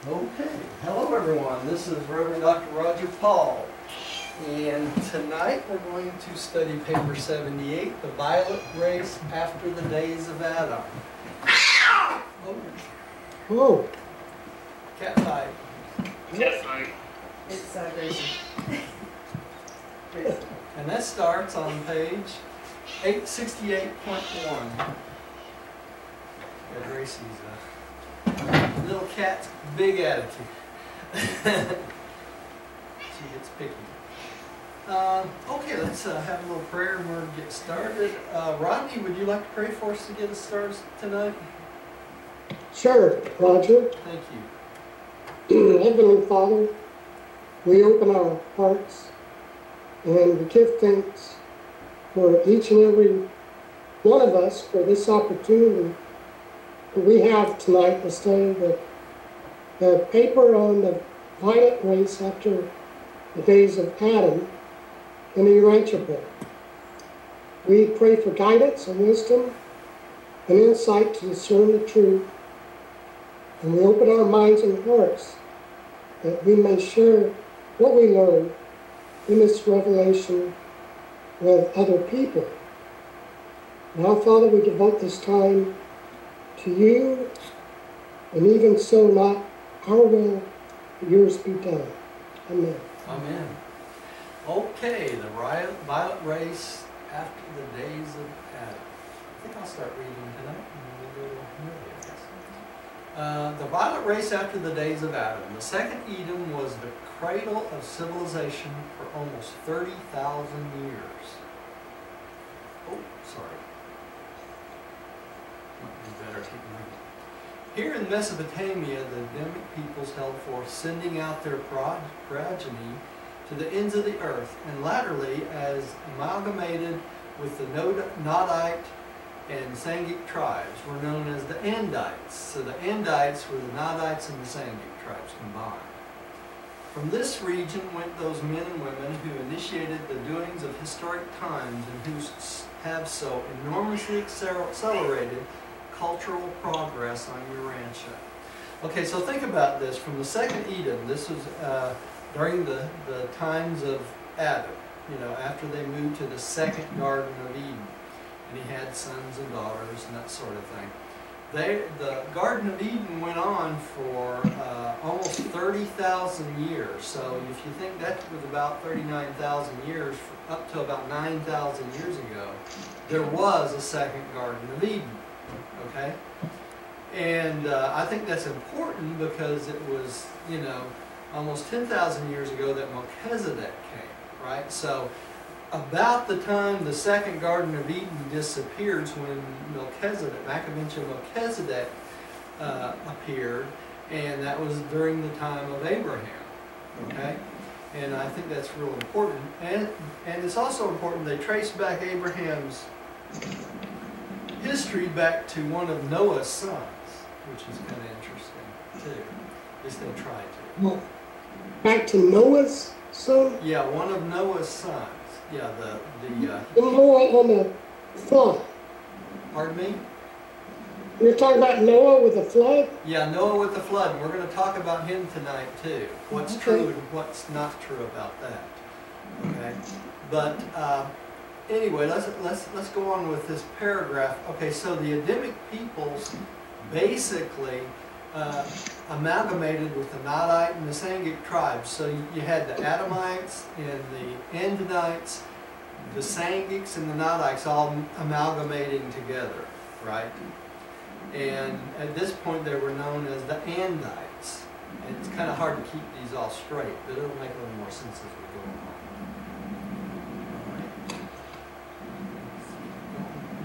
Okay, hello everyone. This is Reverend Dr. Roger Paul, and tonight we're going to study paper 78, The Violet Race After the Days of Adam. Oh, Hello. cat fight. Cat fight. It's Gracie. Gracie. And that starts on page 868.1. Yeah, Gracie's little cat's big attitude. She gets picky. Okay, let's have a little prayer and we're going to get started. Rodney, would you like to pray for us to get us started tonight? Sure, Roger. Thank you. Heavenly Father, we open our hearts and we give thanks for each and every one of us for this opportunity that we have tonight to study the paper on the violet race after the days of Adam in the Urantia book. We pray for guidance and wisdom and insight to discern the truth, and we open our minds and hearts that we may share what we learn in this revelation with other people. Now, Father, we devote this time to you, and even so, not our will, but yours be done. Amen. Amen. Okay, the violet race after the days of Adam. I think I'll start reading tonight. And we'll go I guess. The violet race after the days of Adam. The second Eden was the cradle of civilization for almost 30,000 years. Oh, sorry. Might be better keep reading. Here in Mesopotamia, the Adamic peoples held forth, sending out their progeny to the ends of the earth, and latterly, as amalgamated with the Nodite and Sangic tribes, were known as the Andites. So the Andites were the Nodites and the Sangic tribes combined. From this region went those men and women who initiated the doings of historic times and who have so enormously accelerated cultural progress on Urantia. Okay, so think about this. From the second Eden, this was during the times of Adam, you know, after they moved to the second Garden of Eden, and he had sons and daughters and that sort of thing. The Garden of Eden went on for almost 30,000 years. So if you think that was about 39,000 years, up to about 9,000 years ago, there was a second Garden of Eden. Okay? And I think that's important because it was, you know, almost 10,000 years ago that Melchizedek came, right? So about the time the second Garden of Eden disappears, when Melchizedek, Maccabean Melchizedek appeared, and that was during the time of Abraham, okay? And I think that's real important. And it's also important they trace back Abraham's history back to one of Noah's sons, which is kind of interesting too. At least they tried to. Well, back to Noah's son? Yeah, one of Noah's sons. Yeah, Noah on the flood. Pardon me? You're talking about Noah with the flood? Yeah, Noah with the flood. And we're going to talk about him tonight too. What's true and what's not true about that. Okay, but anyway, let's go on with this paragraph. Okay, so the Adamic peoples basically amalgamated with the Nodite and the Sangic tribes. So you had the Adamites and the Andanites, the Sangics and the Nodites all amalgamating together, right? And at this point they were known as the Andites. And it's kind of hard to keep these all straight, but it'll make a little more sense as we go on.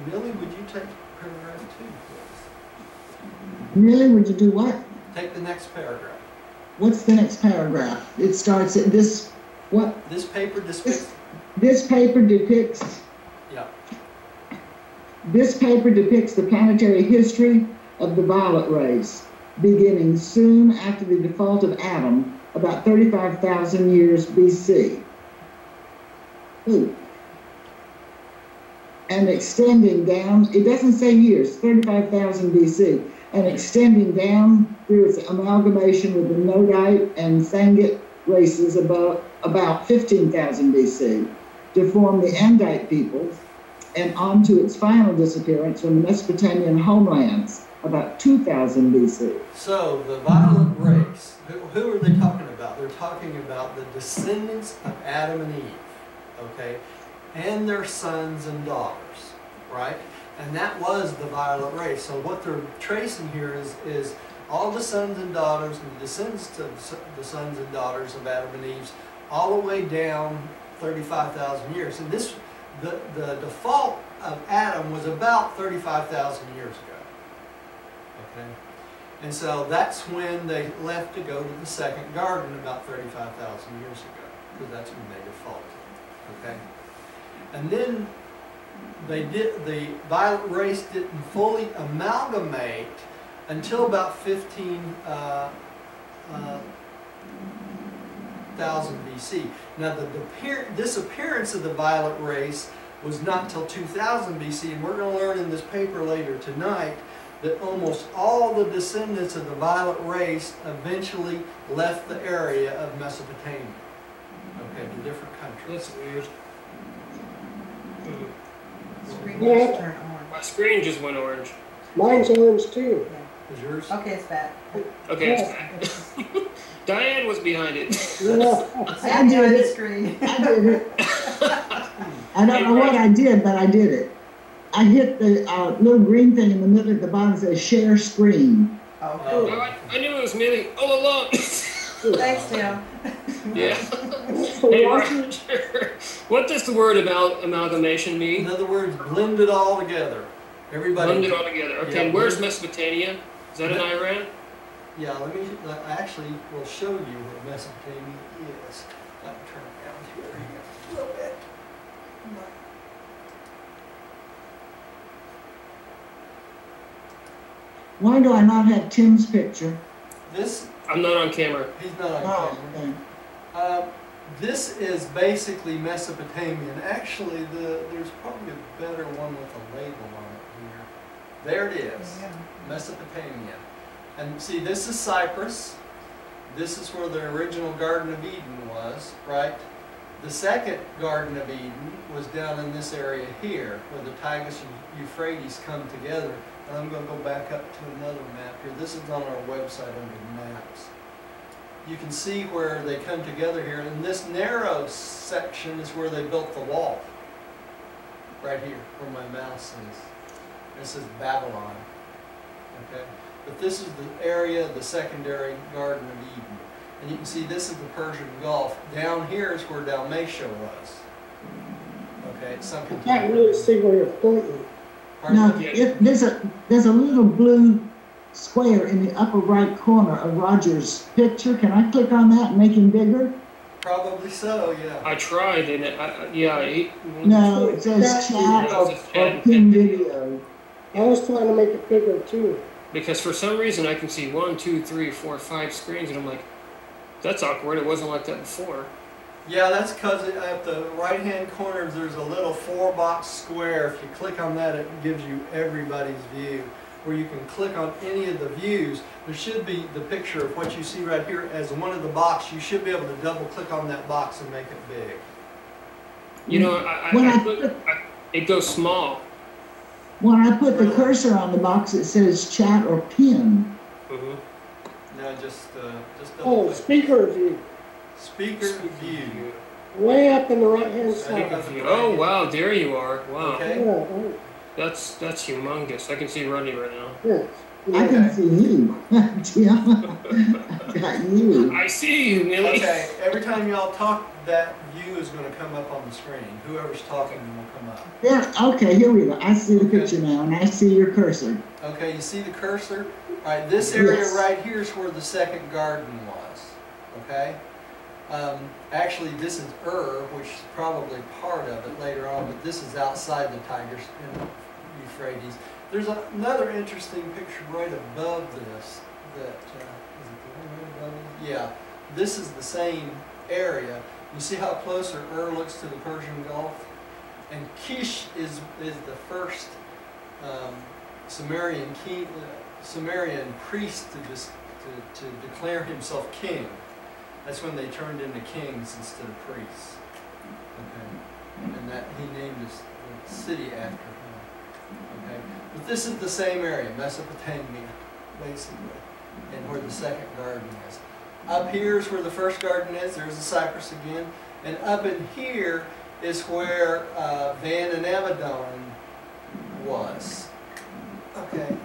Millie, would you take paragraph 2, please? Really? Would you do what? Take the next paragraph. What's the next paragraph? It starts at this, what? This paper depicts... This paper depicts... Yeah. This paper depicts the planetary history of the violet race, beginning soon after the default of Adam, about 35,000 years BC. Ooh. And extending down, it doesn't say years, 35,000 BC. and extending down through its amalgamation with the Nodite and Sangit races about 15,000 BC to form the Andite peoples, and on to its final disappearance from the Mesopotamian homelands about 2000 BC. So the violent race, who are they talking about? They're talking about the descendants of Adam and Eve, okay, and their sons and daughters, right? And that was the violent race. So what they're tracing here is all the sons and daughters and the descendants of the sons and daughters of Adam and Eve, all the way down 35,000 years. And this, the default of Adam was about 35,000 years ago. Okay? And so that's when they left to go to the second garden about 35,000 years ago, because that's when they defaulted. Okay? And then the violent race didn't fully amalgamate until about 15,000 BC. Now the disappearance of the violent race was not until 2000 BC, and we're going to learn in this paper later tonight that almost all the descendants of the violent race eventually left the area of Mesopotamia, okay, to different countries. That's weird. Screen Yeah. just turned on. My screen just went orange. Mine's orange too. Yeah. Is yours? Okay, it's back. Okay, it's back. Diane was behind it. Yeah. See, I'm did behind the it. screen. I did it. I don't know what I did, but I did it. I hit the little green thing in the middle at the bottom that says share screen. Okay. Oh. No, I knew it was me all along. Thanks, Tim. Yeah. So Hey, Roger, Roger, what does the word amalgamation In mean? other words, blend it all together. Everybody. Blend it all together. Okay, Yeah, and where's blend- Mesopotamia? Is that in Iran? Yeah, I actually will show you what Mesopotamia is. Let me turn it down here a little bit. Why do I not have Tim's picture? This, I'm not on camera. he's not on Oh, camera. okay. This is basically Mesopotamia, and actually there's probably a better one with a label on it here. There it is, Yeah. Mesopotamia. And see, this is Cyprus. This is where the original Garden of Eden was, right? The second Garden of Eden was down in this area here, where the Tigris and Euphrates come together. And I'm going to go back up to another map here. This is on our website under maps. You can see where they come together here. And this narrow section is where they built the wall. Right here, where my mouse is. This is Babylon. Okay? But this is the area of the secondary Garden of Eden. And you can see this is the Persian Gulf. Down here is where Dalmatia was. Okay, it's sunken. I can't really see where you're pointing. No, Pardon? there's a little blue square in the upper right corner of Roger's picture. Can I click on that and make him bigger? Probably so, yeah. I tried, and No, it says chat or pin video. I was trying to make it bigger too. because for some reason I can see 1, 2, 3, 4, 5 screens, and I'm like, that's awkward. It wasn't like that before. Yeah, that's because at the right-hand corner there's a little 4-box square. If you click on that, it gives you everybody's view, where you can click on any of the views. There should be the picture of what you see right here as one of the box. You should be able to double-click on that box and make it big. You know, it goes small. When I put the cursor on the box, it says chat or pin. Mm-hmm. No, just Oh, double-click. speaker view. Speaker view. Way up in the right-hand Speaker side. view. Oh wow, there you are. Wow, Okay. Yeah, oh, that's humongous. I can see Rodney right now. yes. I can see you. Tim, I got you. I see you, Millie. Okay, every time y'all talk, that view is going to come up on the screen. Whoever's talking will come up. There, okay, here we go. I see the picture now, and I see your cursor. Okay, you see the cursor? All right, this area Yes. right here is where the second garden was. Okay? Actually, this is which is probably part of it later on, but this is outside the Tigris and Euphrates. There's another interesting picture right above this. That is it the one right above it? Yeah, this is the same area. You see how closer looks to the Persian Gulf? And Kish is the first Sumerian priest to declare himself king. That's when they turned into kings instead of priests. Okay, and that he named his the city after him. Okay, but this is the same area, Mesopotamia, basically, and where the second garden is. Up here is where the first garden is. There's the cypress again, and up in here is where Van and Avedon was. Okay.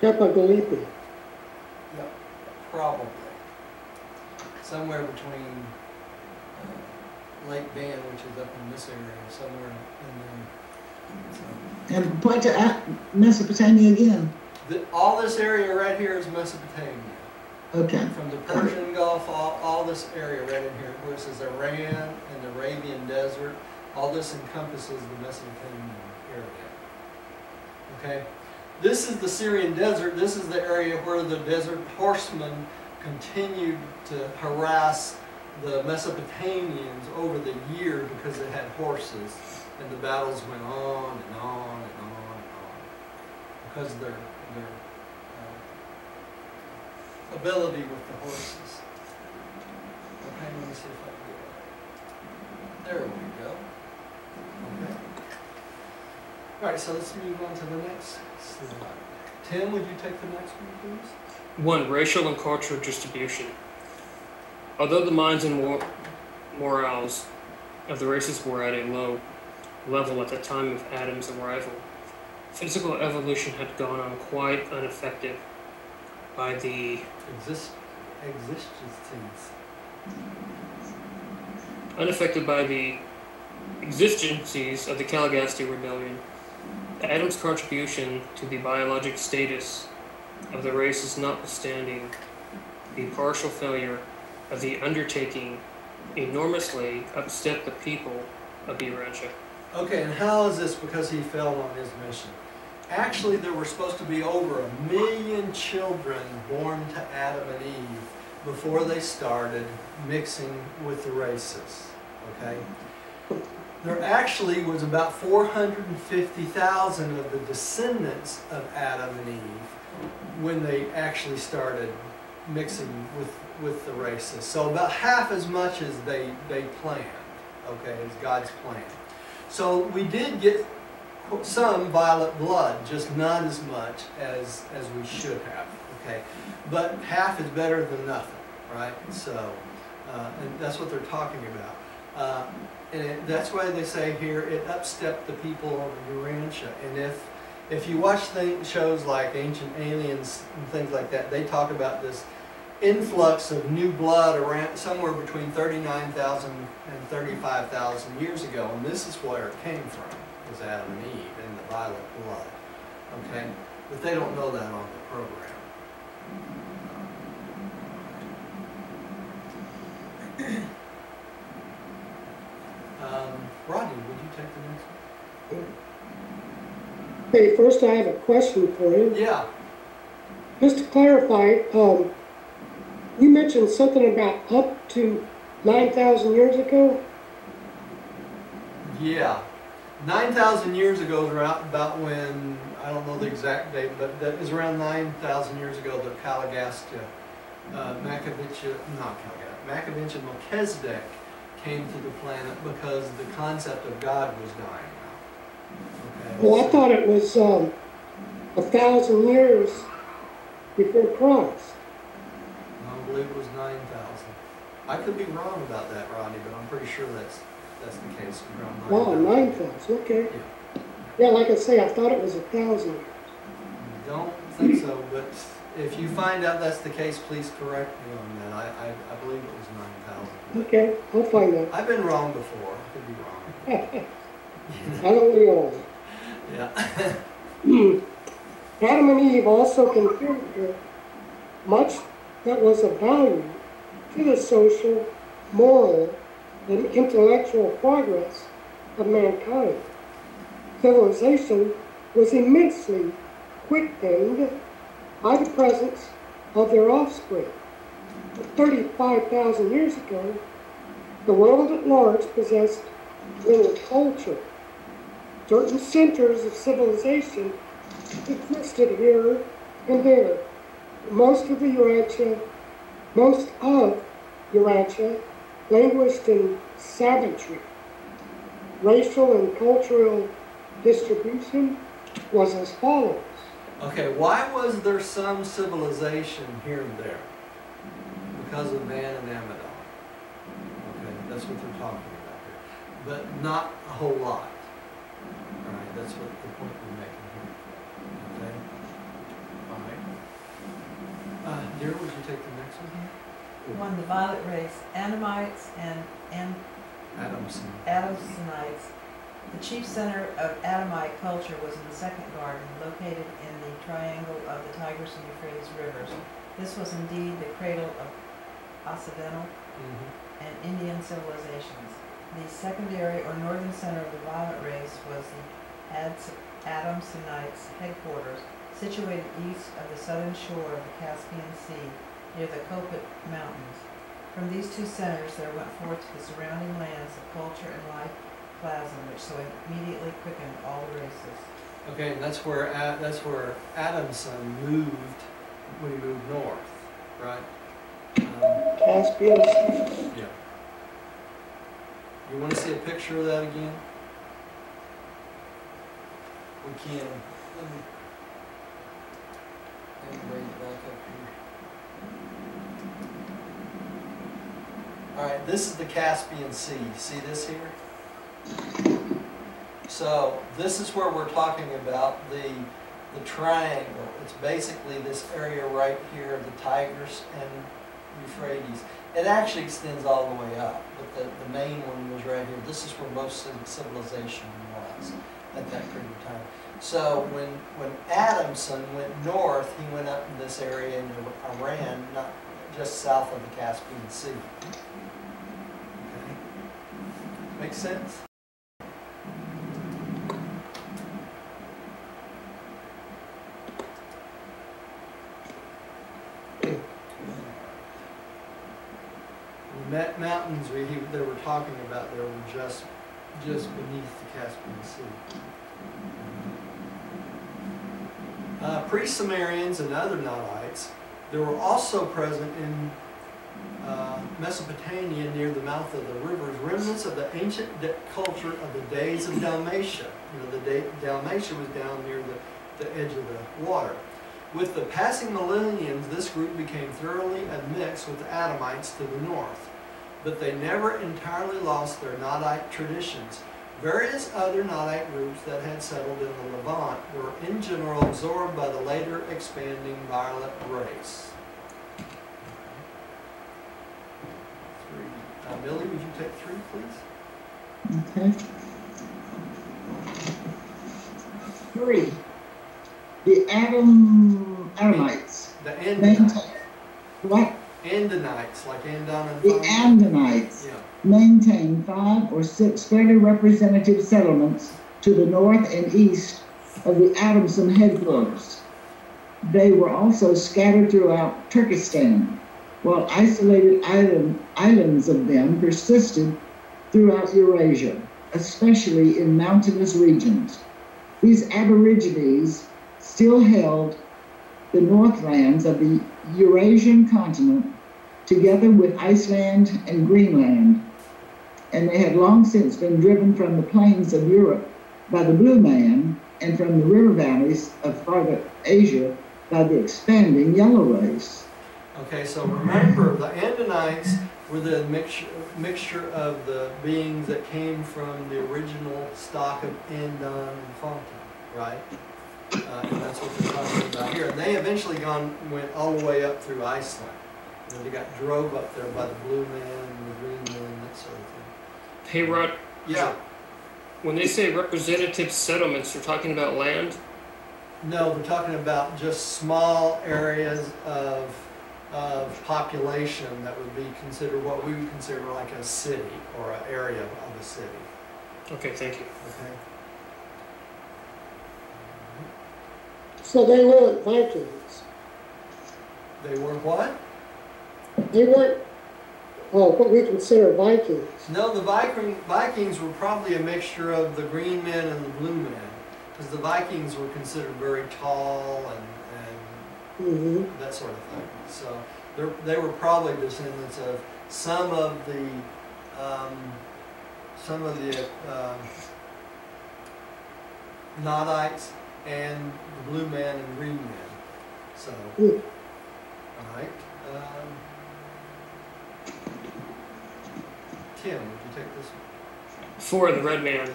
Kappa-Galipi. Yep, probably. Somewhere between Lake Van, which is up in this area, somewhere in there. So, And point to Mesopotamia again. all this area right here is Mesopotamia. Okay. From the Persian Gulf, all this area right in here, where it says Iran and the Arabian Desert, all this encompasses the Mesopotamian area. Okay? This is the Syrian desert. This is the area where the desert horsemen continued to harass the Mesopotamians over the year because they had horses, and the battles went on and on and on and on because of their ability with the horses. Okay, let me see if I can get it. There we go. Okay. All right, so let's move on to the next slide. Tim, would you take the next one, please? 1. Racial and cultural distribution. Although the minds and morals of the races were at a low level at the time of Adam's arrival, physical evolution had gone on quite unaffected by the exigencies of the Caligaste rebellion. Adam's contribution to the biologic status of the races notwithstanding the partial failure of the undertaking enormously upset the people of Urantia. Okay, and how is this because he failed on his mission? Actually, there were supposed to be over 1 million children born to Adam and Eve before they started mixing with the races, okay? There actually was about 450,000 of the descendants of Adam and Eve when they actually started mixing with the races. So about half as much as they planned, okay, as God's plan. So we did get some violet blood, just not as much as we should have, okay? But half is better than nothing, right? So, and that's what they're talking about. And that's why they say here, it upstepped the people of Urantia. And if you watch shows like Ancient Aliens and things like that, they talk about this influx of new blood around somewhere between 39,000 and 35,000 years ago. And this is where it came from, was Adam and Eve and the violet blood. Okay? But they don't know that on the program. Rodney, would you take the next one? Hey, first I have a question for you. Yeah. Just to clarify, you mentioned something about up to 9,000 years ago? Yeah. 9,000 years ago is about when, I don't know the exact date, but that is around 9,000 years ago that Caligastia, Maccabees and Melchizedek came to the planet because the concept of God was dying out. Okay, Well, I thought it was 1,000 years before Christ. I believe it was 9,000. I could be wrong about that, Rodney, but I'm pretty sure that's the case. Around 9,000. Wow, 9,000, okay. Yeah. Yeah, like I say, I thought it was 1,000 years. Don't think so, but if you find out that's the case, please correct me on that. I believe it was 9,000. Okay, I'll find out. I've been wrong before. I could be wrong. I don't we all? Yeah. Adam and Eve also contributed much that was of value to the social, moral, and intellectual progress of mankind. Civilization was immensely quickened by the presence of their offspring. 35,000 years ago, the world at large possessed little culture. certain centers of civilization existed here and there. Most of Urantia languished in savagery. Racial and cultural distribution was as follows. Okay, why was there some civilization here and there? Because of Man and Amidon. Okay, that's what they're talking about here. But not a whole lot. All right, that's what the point we're making here. Okay? All right. Dear, would you take the next one here? One, the violet race, Adamites and Adamson. Adamsonites. The chief center of Adamite culture was in the Second Garden, located in the triangle of the Tigris and Euphrates rivers. This was indeed the cradle of Occidental and Indian civilizations. The secondary or northern center of the violet race was the Adamsonites' headquarters, situated east of the southern shore of the Caspian Sea, near the Kopet Mountains. From these two centers there went forth to the surrounding lands of culture and life plasm, which so immediately quickened all the races. Okay, and that's where Adamson moved when he moved north, right? Caspian Sea. Yeah. You want to see a picture of that again? We can. Let me bring it back up here. All right, this is the Caspian Sea. See this here? So this is where we're talking about the triangle. It's basically this area right here, the Tigris and Euphrates. It actually extends all the way up, but the main one was right here. This is where most of civilization was at that period of time. So when Adamson went north, he went up in this area into Iran, not just south of the Caspian Sea. Okay. Make sense? Mountains they were talking about there were just beneath the Caspian Sea. Pre-Sumerians and other Nadites, they were also present in Mesopotamia near the mouth of the rivers, remnants of the ancient culture of the days of Dalmatia. You know, Dalmatia was down near the edge of the water. With the passing millenniums, this group became thoroughly admixed with the Adamites to the north. But they never entirely lost their Nadite traditions. Various other Nadite groups that had settled in the Levant were in general absorbed by the later expanding violet race. 3. Billy, would you take 3, please? Okay. 3. The Adamites. The Andanites. What? Andanites, like Andon and The Andanites maintained 5 or 6 fairly representative settlements to the north and east of the Adamson headquarters. They were also scattered throughout Turkestan, while isolated islands of them persisted throughout Eurasia, especially in mountainous regions. These aborigines still held the northlands of the Eurasian continent together with Iceland and Greenland, and they had long since been driven from the plains of Europe by the Blue Man and from the river valleys of farther Asia by the expanding Yellow Race. Okay, so remember, the Andanites were the mixture of the beings that came from the original stock of Andon and Fonta, right? And that's what they're talking about here. And they eventually went all the way up through Iceland. And they got drove up there by the Blue Man and the Green Man, that sort of thing. Hey, Rod. Yeah. When they say representative settlements, they're talking about land? No, we're talking about just small areas of population that would be considered what we would consider like a city or an area of a city. Okay, thank you. Okay. So they weren't Vikings. They were what? They weren't what we consider Vikings. No, the Vikings were probably a mixture of the green men and the blue men, because the Vikings were considered very tall and Mm-hmm. that sort of thing. So they were probably descendants of some of the Nodites and the blue men and green men. So, all right. Tim, would you take this one? 4. The Red Man.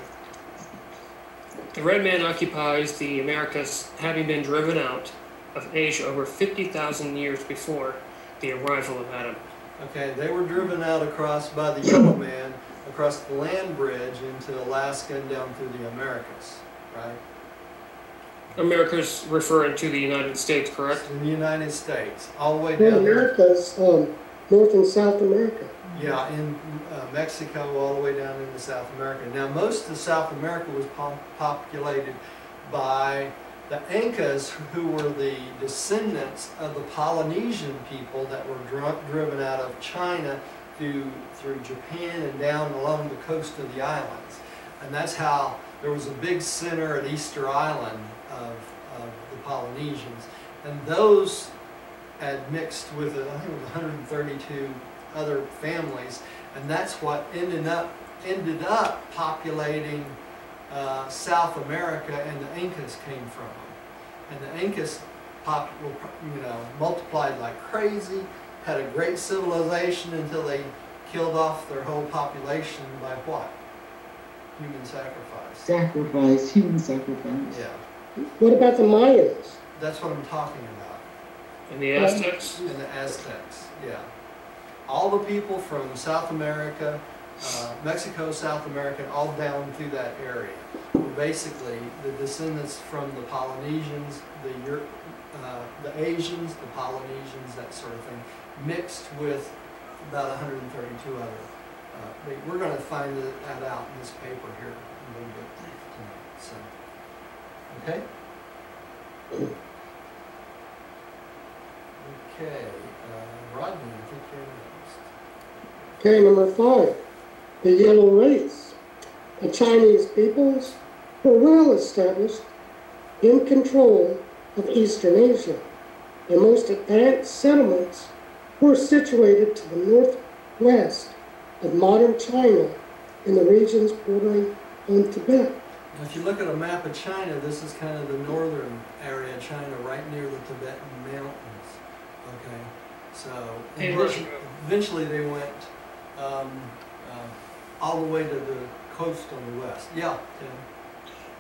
The Red Man occupies the Americas, having been driven out of Asia over 50,000 years before the arrival of Adam. Okay, they were driven out by the Yellow Man across the land bridge into Alaska and down through the Americas, right? America's referring to the United States, correct? In the United States, all the way Well, down there. America's North and South America. Yeah, in Mexico, all the way down into South America. Now, most of South America was populated by the Incas, who were the descendants of the Polynesian people that were driven out of China through Japan and down along the coast of the islands. And that's how there was a big center at Easter Island of the Polynesians. And those had mixed with, I think it was 132 other families, and that's what ended up populating South America, and the Incas came from them. And the Incas multiplied like crazy, had a great civilization until they killed off their whole population by what? Human sacrifice. Human sacrifice. Yeah, What about the Mayans? that's what I'm talking about. And the Aztecs? And the Aztecs, yeah. All the people from South America, Mexico, South America, all down through that area were basically the descendants from the Polynesians, the Asians, the Polynesians, that sort of thing, mixed with about 132 other. We're going to find that out in this paper here a little bit tonight. So, okay. Okay, Rodney, I think you're next. Okay, number 5, the Yellow Race. The Chinese peoples were well established in control of Eastern Asia. The most advanced settlements were situated to the northwest of modern China in the regions bordering on Tibet. Now, if you look at a map of China, this is kind of the northern area of China, right near the Tibetan mountains. Okay, so eventually they went all the way to the coast on the west. Yeah, Tim.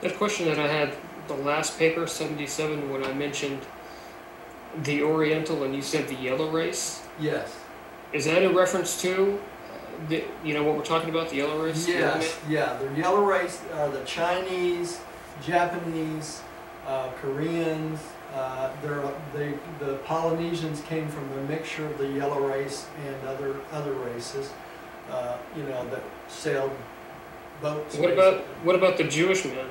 That question that I had the last paper, 77, when I mentioned the Oriental and you said the Yellow Race. Yes. Is that in reference to what we're talking about, the Yellow Race? Yes. Yeah. The Yellow Race are the Chinese, Japanese, Koreans. The Polynesians came from a mixture of the Yellow Race and other races. That sailed boats. What about the Jewish men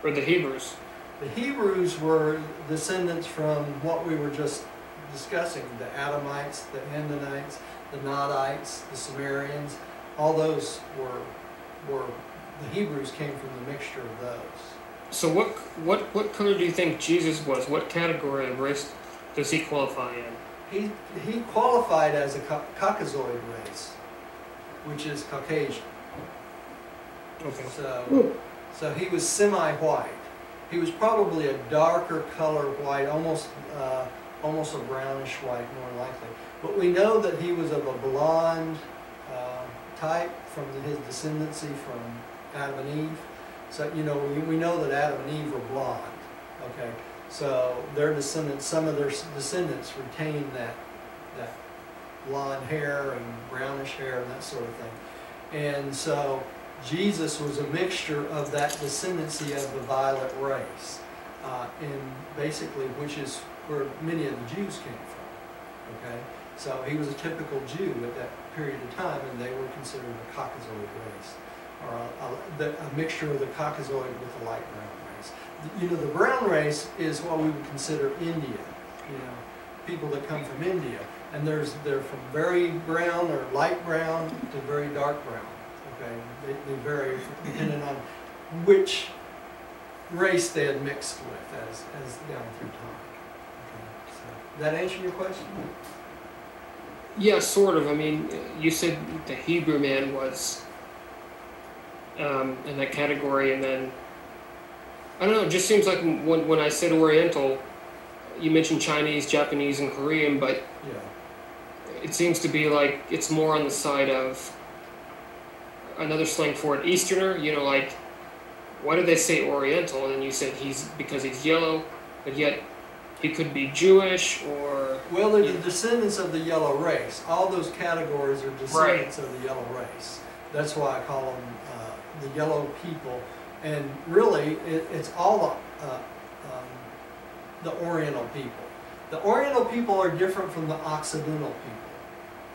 or the Hebrews? The Hebrews were descendants from what we were just discussing: the Adamites, the Amorites, the Nodites, the Sumerians. All those were the Hebrews came from the mixture of those. So what color do you think Jesus was? What category of race does he qualify in? He qualified as a Caucasoid race, which is Caucasian. Okay. So he was semi-white. He was probably a darker color white, almost a brownish white, more likely. But we know that he was of a blonde type from his descendancy from Adam and Eve. So we know that Adam and Eve were blonde. Okay, so their descendants, some of their descendants retained that blonde hair and brownish hair and that sort of thing. And so Jesus was a mixture of that descendancy of the violet race, and basically, which is where many of the Jews came from. Okay, so he was a typical Jew at that period of time, and they were considered a Caucasoid race, or a mixture of the Caucasoid with the light brown race. The brown race is what we would consider Indian. people that come from India, and they're from very brown or light brown to very dark brown. Okay, they vary depending on which race they had mixed with as down through time. Okay, so that answer your question? Yeah, sort of. I mean, you said the Hebrew man was in that category, and then I don't know. It just seems like when I said Oriental, you mentioned Chinese, Japanese, and Korean, but Yeah. it seems to be like it's more on the side of another slang for it, Easterner. You know, like why do they say Oriental? And then you said because he's yellow, but yet he could be Jewish or. Well, they're the descendants of the yellow race. All those categories are descendants of the yellow race. That's why I call them the yellow people. And really, it's all the Oriental people. The Oriental people are different from the Occidental people.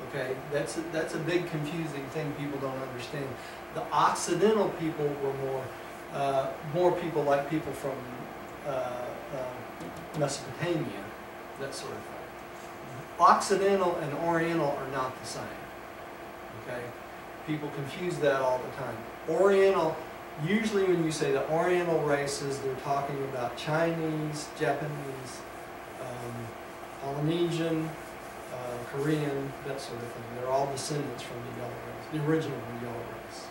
Okay, that's a big confusing thing people don't understand. The Occidental people were more people like people from Mesopotamia, that sort of thing. Occidental and Oriental are not the same. Okay, people confuse that all the time. Oriental, usually when you say the Oriental races, they're talking about Chinese, Japanese, Polynesian, Korean, that sort of thing. They're all descendants from the yellow race, the original yellow race.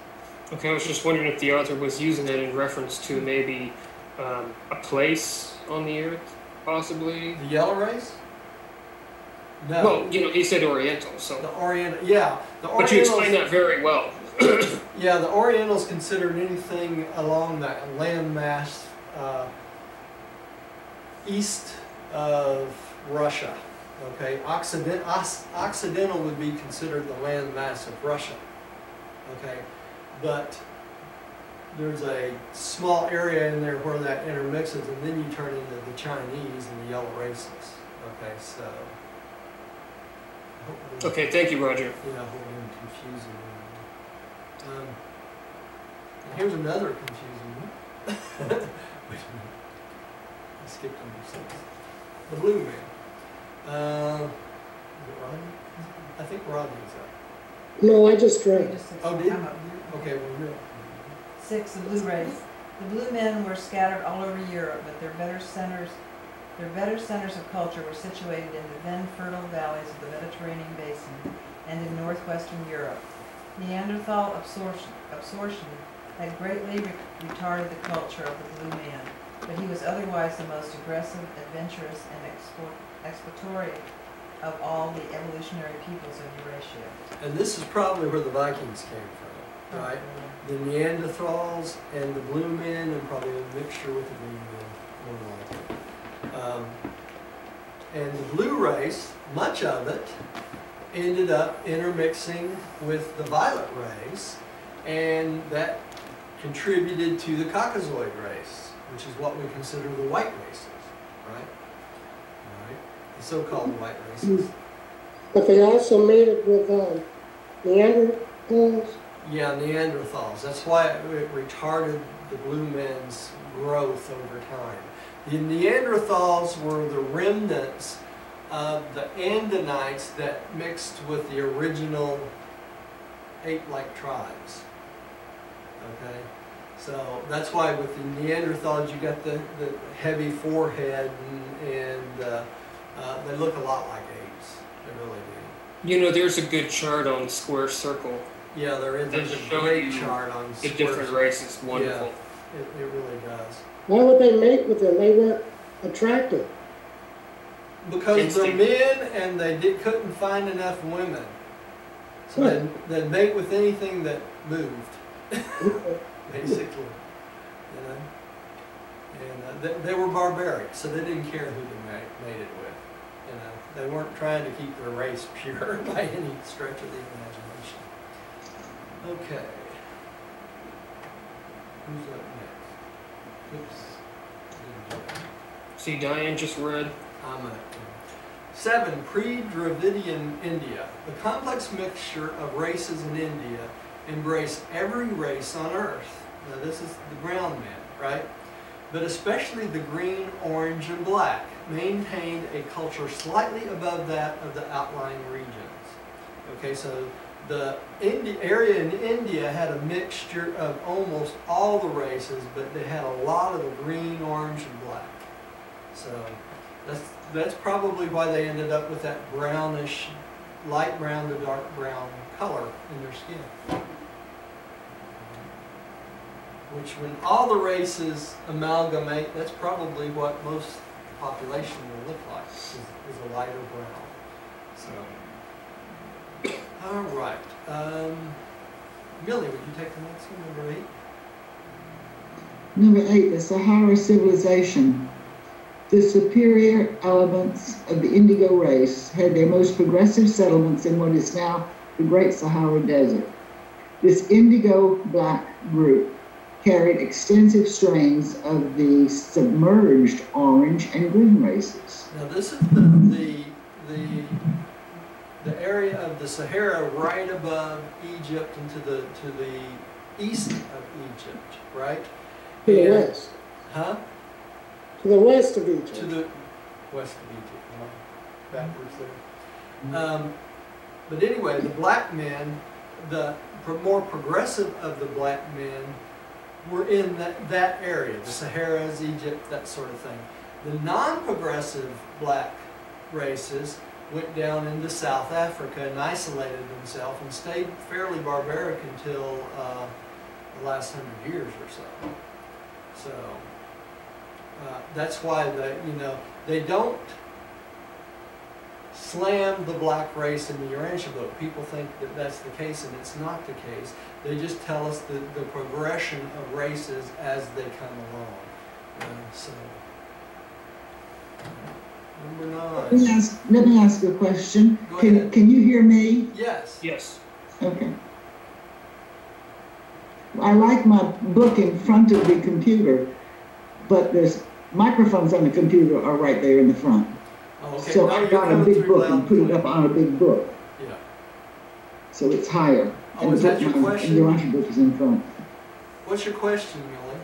Okay, I was just wondering if the author was using it in reference to maybe a place on the earth, possibly. The yellow race? No. Well, you know, he said Oriental, so. The Oriental, yeah. The But you Orientals, explained that very well. yeah, the Orientals considered anything along that landmass east of Russia. Okay, Occidental would be considered the landmass of Russia. Okay, but there's a small area in there where that intermixes, and then you turn into the Chinese and the yellow races. Okay, so. Okay, thank you, Roger. Yeah, I hope I didn't confuse you. And here's another confusing one. Wait a minute. I skipped number 6. The Blue Man. Is it Rodney? I think Rodney's up. No, I just read. Oh, did you? I'm up. Okay, well, you're up. 6, the blue race. The blue men were scattered all over Europe, but their better centers of culture were situated in the then fertile valleys of the Mediterranean basin and in northwestern Europe. Neanderthal absorption had greatly retarded the culture of the blue man, but he was otherwise the most aggressive, adventurous, and exploratory of all the evolutionary peoples of Eurasia. And this is probably where the Vikings came from, right? The Neanderthals and the Blue Men, and probably a mixture with the Green Men, more than likely. And the blue race, much of it, ended up intermixing with the violet race, and that contributed to the Caucasoid race, which is what we consider the white races, right? All right, the so-called white races. But they also made it with Neanderthals. Yeah, Neanderthals. That's why it retarded the blue men's growth over time. The Neanderthals were the remnants of the Andinites that mixed with the original ape-like tribes. Okay, so that's why with the Neanderthals you got the heavy forehead and they look a lot like apes. They really do. You know, there's a good chart on Square Circle. Yeah, there's That a show great you chart on The different Square. races, wonderful. It really does. Why would they mate with them? They weren't attractive. Because they're Instinct. men and they couldn't find enough women. So they'd mate with anything that moved, basically. You know? And they were barbaric, so they didn't care who they mated with. You know? They weren't trying to keep their race pure by any stretch of the imagination. Okay. Who's up next? Oops. Didn't do that. See, Diane just read. I'm at 7. Pre-Dravidian India. The complex mixture of races in India embraced every race on earth. Now this is the ground men, right? but especially the green, orange, and black, maintained a culture slightly above that of the outlying regions. Okay, so the area in India had a mixture of almost all the races, but they had a lot of the green, orange, and black. So that's probably why they ended up with that brownish, light brown to dark brown color in their skin. Which, when all the races amalgamate, that's probably what most population will look like, is a lighter brown. So, all right. Millie, would you take the next one, number 8? Number 8, the Sahara civilization. The superior elements of the Indigo race had their most progressive settlements in what is now the Great Sahara Desert. This Indigo black group carried extensive strains of the submerged orange and green races. Now this is the area of the Sahara right above Egypt and to the east of Egypt, right? To the west. Huh? To the west of Egypt. To the west of Egypt, backwards there. But anyway, the black men, the more progressive of the black men, were in that area, the Saharas, Egypt, that sort of thing. The non-progressive black races went down into South Africa and isolated themselves and stayed fairly barbaric until the last 100 years or so. So that's why they don't slam the black race in the Urantia book. People think that that's the case, and it's not the case. They just tell us the progression of races as they come along. Number 9. Let me ask a question. Go ahead. Can you hear me? Yes. Yes. Okay. I like my book in front of the computer, but there's microphones on the computer are right there in the front. Oh, okay. So No, I you're got a coming big through book loud and put it clear. up on a big book, Yeah. so it's higher. Oh, And is the that your book- question? The Urantia book is in front. What's your question, Millie?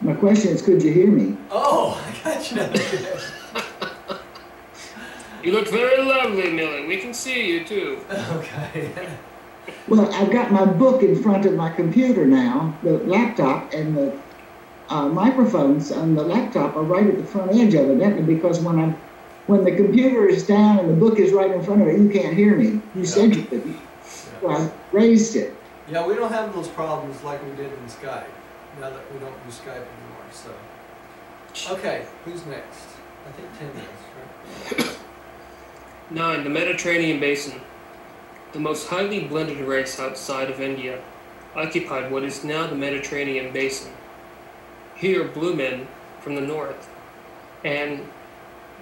My question is, could you hear me? Oh, I got you. You look very lovely, Millie. We can see you too. Okay. Well, I've got my book in front of my computer now, the laptop, and the microphones on the laptop are right at the front edge of it, evidently, because when the computer is down and the book is right in front of it, you can't hear me. You said you couldn't. So I raised it. Yeah, we don't have those problems like we did in Skype, now that we don't use Skype anymore, so. Okay, who's next? I think 10 is, right? 9. The Mediterranean Basin. The most highly blended race outside of India occupied what is now the Mediterranean Basin. Here, blue men from the north and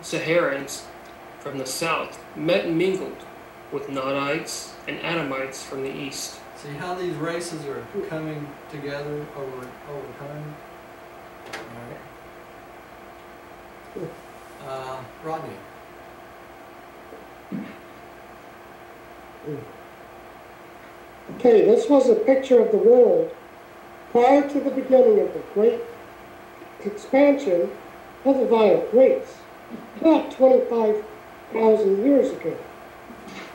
Saharans from the south met and mingled with Nodites and Adamites from the east. See how these races are coming together over time? All right. Rodney. Okay, this was a picture of the world prior to the beginning of the great expansion of the violet race, about 25,000 years ago.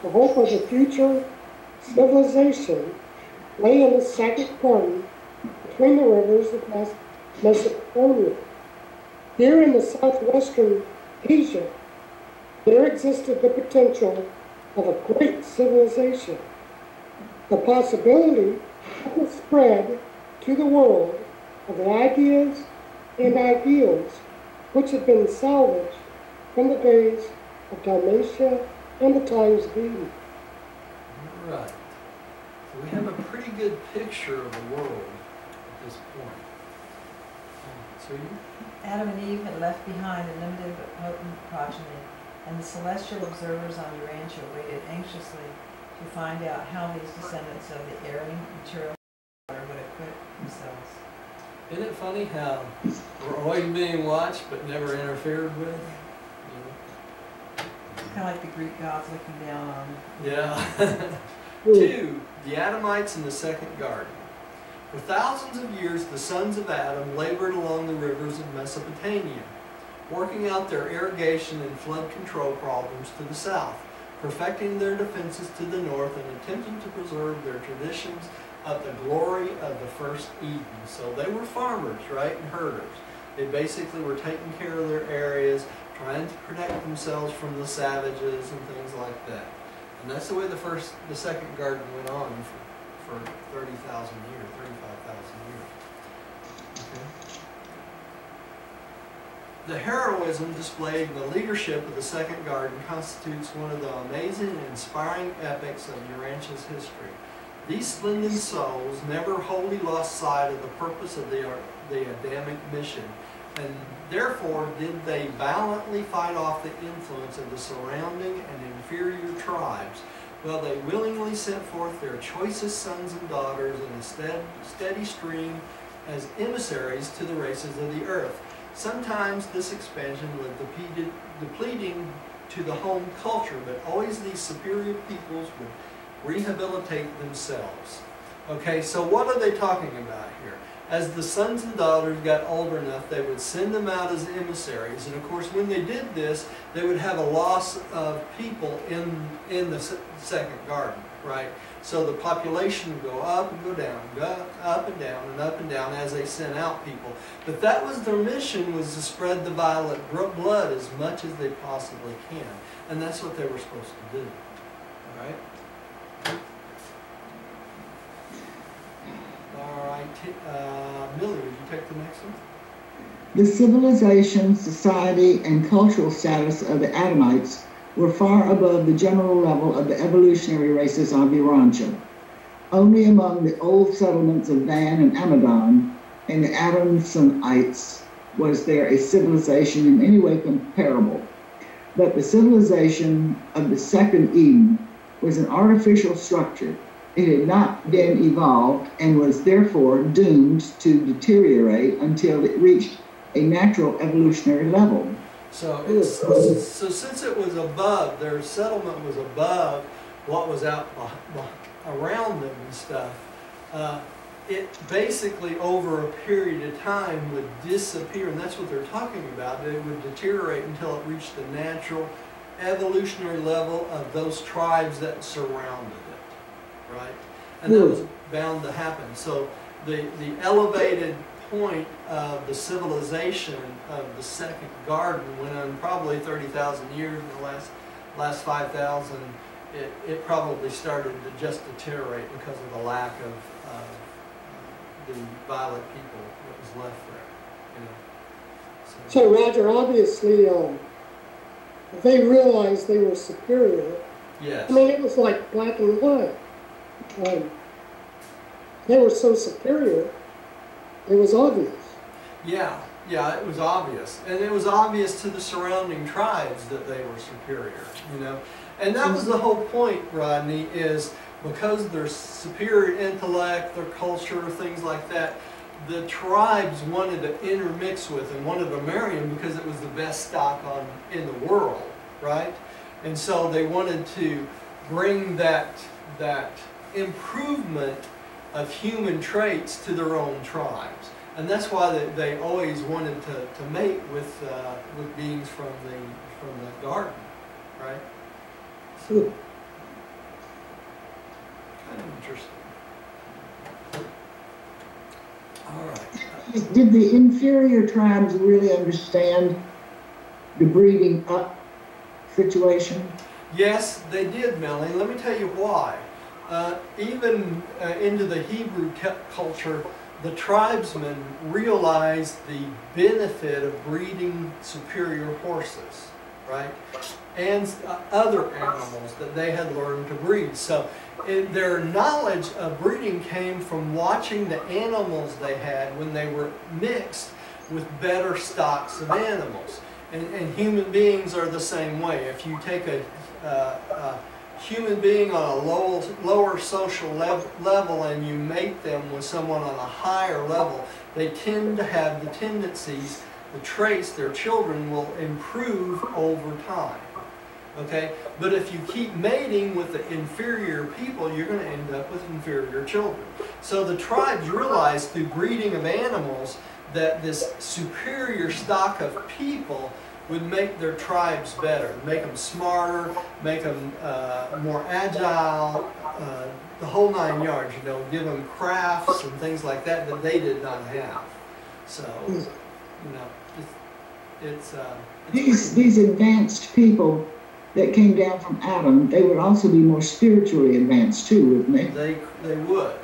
The hope of the future civilization lay in the second garden between the rivers of Mesopotamia. Here in the southwestern Asia, there existed the potential of a great civilization. The possibility of the spread to the world of the ideas and ideals which had been salvaged from the days of Dalmatia and the times of Eden. All right. So we have a pretty good picture of the world at this point. Sweetie? Adam and Eve had left behind a limited but potent progeny, and the celestial observers on Urantia waited anxiously to find out how these descendants of the erring material would equip themselves. Isn't it funny how we're always being watched but never interfered with? Kind of like the Greek gods looking down on. Yeah. 2, the Adamites in the second garden. For thousands of years, the sons of Adam labored along the rivers of Mesopotamia, working out their irrigation and flood control problems to the south, perfecting their defenses to the north, and attempting to preserve their traditions of the glory of the first Eden. So they were farmers, right, and herders. They basically were taking care of their areas, trying to protect themselves from the savages and things like that. And that's the way the second garden went on for 30,000 years, 35,000 years. Okay. The heroism displayed in the leadership of the second garden constitutes one of the amazing and inspiring epics of Urantia's history. These splendid souls never wholly lost sight of the purpose of the Adamic mission, and therefore did they valiantly fight off the influence of the surrounding and inferior tribes, while they willingly sent forth their choicest sons and daughters in a steady stream as emissaries to the races of the earth. Sometimes this expansion was depleting to the home culture, but always these superior peoples would rehabilitate themselves. Okay, so what are they talking about here? As the sons and daughters got older enough, they would send them out as emissaries. And of course, when they did this, they would have a loss of people in the second garden, right? So the population would go up and go down, go up and down and up and down as they sent out people. But that was their mission, was to spread the violet blood as much as they possibly can. And that's what they were supposed to do, all right? All right, Millie, would you take the next one? The civilization, society, and cultural status of the Adamites were far above the general level of the evolutionary races of Urantia. Only among the old settlements of Van and Amadon and the Adamsonites was there a civilization in any way comparable. But the civilization of the second Eden was an artificial structure. It had not been evolved and was therefore doomed to deteriorate until it reached a natural evolutionary level. So since it was above, their settlement was above what was out around them and stuff, it basically over a period of time would disappear, and that's what they're talking about. It would deteriorate until it reached the natural evolutionary level of those tribes that surrounded it, right? And that was bound to happen. So the elevated point of the civilization of the second garden went on probably 30,000 years. In the last 5,000, it probably started to just deteriorate because of the lack of the violet people that was left there. You know. So Roger, obviously, they realized they were superior. Yes. I mean, it was like black and white. They were so superior, it was obvious. Yeah, it was obvious. And it was obvious to the surrounding tribes that they were superior, you know. And that was the whole point, Rodney, is because their superior intellect, their culture, things like that, the tribes wanted to intermix with and wanted to marry them because it was the best stock in the world, right? And so they wanted to bring that improvement of human traits to their own tribes. And that's why they always wanted to mate with beings from the garden, right? So, kind of interesting. All right. Did the inferior tribes really understand the breeding up situation? Yes, they did, Melanie. Let me tell you why. Even into the Hebrew culture, the tribesmen realized the benefit of breeding superior horses, right? And other animals that they had learned to breed. So their knowledge of breeding came from watching the animals they had when they were mixed with better stocks of animals. And human beings are the same way. If you take a human being on a lower social level and you mate them with someone on a higher level, they tend to have the tendencies, the traits, their children will improve over time. Okay, but if you keep mating with the inferior people, you're going to end up with inferior children. So the tribes realized through breeding of animals that this superior stock of people would make their tribes better, make them smarter, make them more agile, the whole 9 yards, you know, give them crafts and things like that that they did not have. So, you know, it's These advanced people that came down from Adam, they would also be more spiritually advanced too, wouldn't they? They would.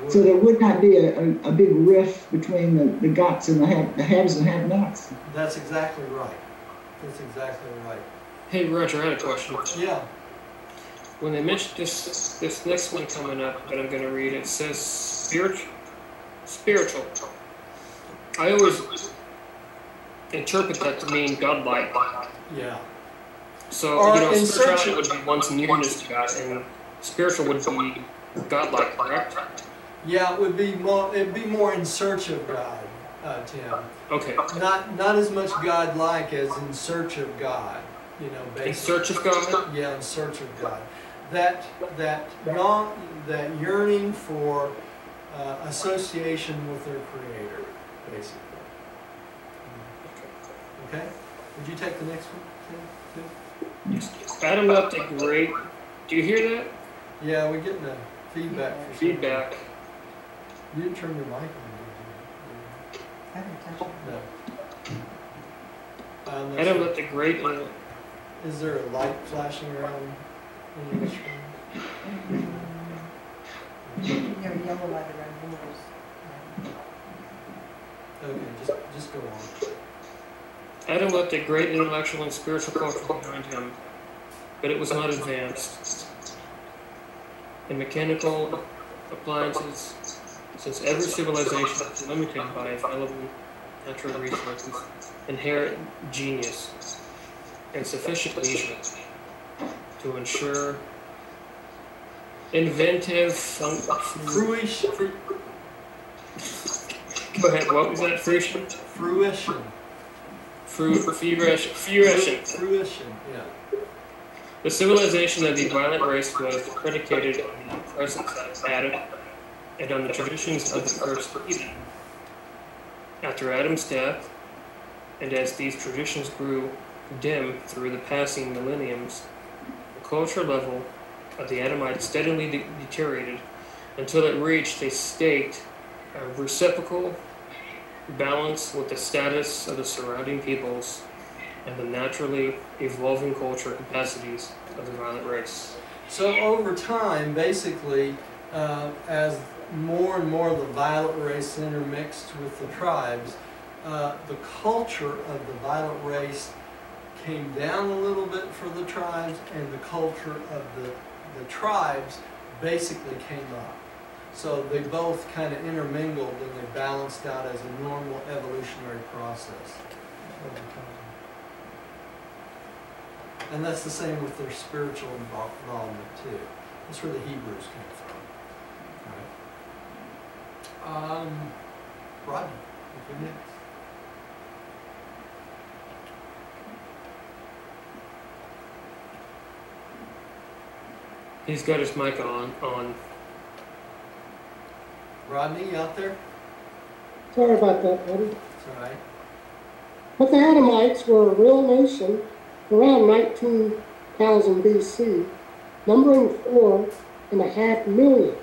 So there would not be a big rift between the gots and the haves and have-nots. That's exactly right. That's exactly right. Hey, Roger, I had a question. Yeah. When they mentioned this next one coming up that I'm going to read, it says spiritual. I always interpret that to mean godlike. Yeah. So, Or you know, in spirituality search would be one's nearness to God, and spiritual would be godlike, correct? Yeah, it would be more. It'd be more in search of God, Tim. Okay. Not as much God-like as in search of God. You know, basically. In search of God? Yeah, in search of God. That yearning for association with their Creator, basically. Okay. Would you take the next one, Tim? Adam left a great. Do you hear that? Yeah, we're getting a feedback. Feedback. You didn't turn your mic on, did you? I didn't touch it. No. I'm not Adam sure. left a great. Is there a light flashing around in the screen? You have a yellow light around yours. Okay, just go on. Adam left a great intellectual and spiritual culture behind him, but it was not advanced. In mechanical appliances, since every civilization is limited by available natural resources, inherent genius, and sufficient leisure to ensure inventive Fruition. Go ahead, what was that? Fruition? Fruition. Fruition. Yeah. The civilization of the violent race was predicated on the presence of Adam and on the traditions of the first Eden. After Adam's death, and as these traditions grew dim through the passing millenniums, the culture level of the Adamites steadily deteriorated until it reached a state of reciprocal balance with the status of the surrounding peoples and the naturally evolving culture capacities of the violent race. So over time, basically, as more and more of the violent race intermixed with the tribes, the culture of the violent race came down a little bit for the tribes, and the culture of the tribes basically came up. So they both kind of intermingled and they balanced out as a normal evolutionary process over time. And that's the same with their spiritual involvement too. That's where the Hebrews came from. All right. Rodney, you're next. He's got his mic on. Rodney, you out there? Sorry about that, buddy. It's all right. But the Adamites were a real nation around 19,000 BC, numbering 4.5 million.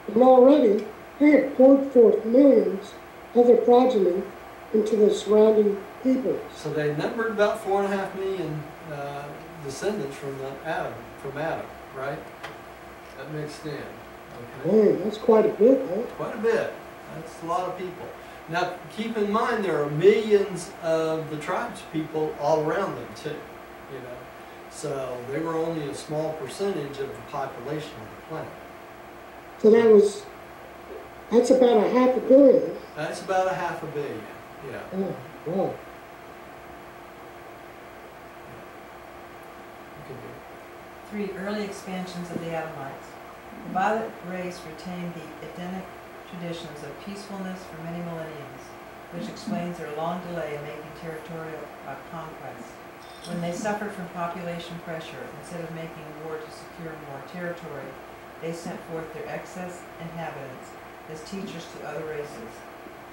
And already they had poured forth millions of their progeny into the surrounding peoples. So they numbered about 4.5 million descendants from Adam, right? That mixed in. Okay. Man, that's quite a bit, huh? Quite a bit. That's a lot of people. Now, keep in mind there are millions of the tribes people all around them too. You know, so they were only a small percentage of the population of the planet. So that's about 500 million. That's about 500 million. Yeah. Oh, wow. You can do it. 3. Early expansions of the Adamites. The violent race retained the Edenic traditions of peacefulness for many millenniums, which explains their long delay in making territorial conquests. When they suffered from population pressure, instead of making war to secure more territory, they sent forth their excess inhabitants as teachers to other races.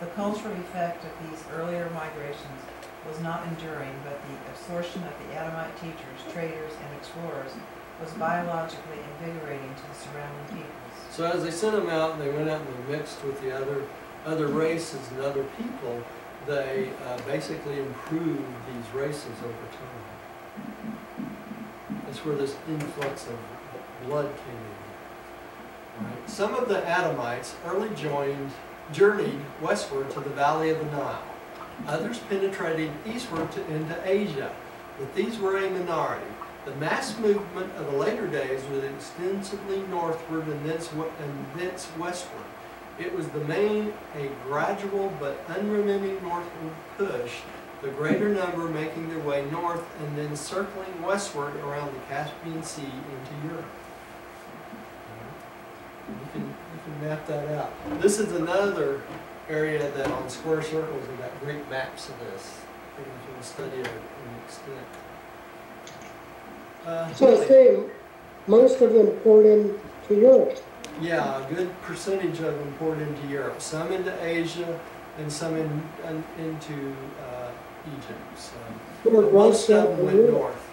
The cultural effect of these earlier migrations was not enduring, but the absorption of the Adamite teachers, traders, and explorers was biologically invigorating to the surrounding peoples. So as they sent them out and they went out and they mixed with the other races and other people, they basically improved these races over time. That's where this influx of blood came in. Right? Some of the Adamites early journeyed westward to the valley of the Nile. Others penetrated eastward into Asia, but these were a minority. The mass movement of the later days was extensively northward and thence westward. It was a gradual but unremitting northward push, the greater number making their way north and then circling westward around the Caspian Sea into Europe. You can map that out. This is another area that on square circles we've got great maps of this. If you want to study it in extent. So I say most of them poured into Europe. Yeah, a good percentage of them poured into Europe. Some into Asia and some into Egypt. So Or most Russia of them and went Europe. north.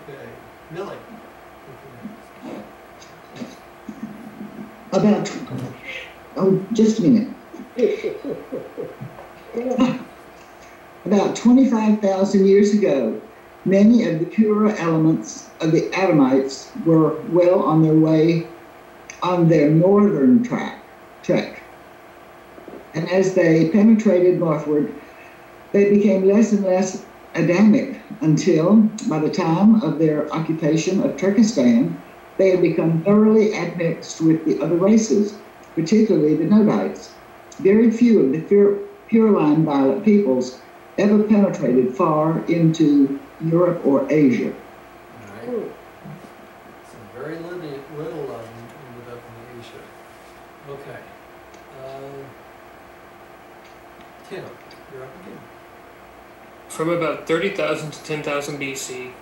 Right? Okay, Millie. Just a minute. About 25,000 years ago, many of the purer elements of the Adamites were well on their way on their northern trek. And as they penetrated northward, they became less and less Adamic until, by the time of their occupation of Turkestan, they had become thoroughly admixed with the other races, particularly the Nodites. Very few of the pure-line violet peoples ever penetrated far into Europe or Asia. All right. So very little of them ended up in Asia. Okay. Tim, you're up again. From about 30,000 to 10,000 BC,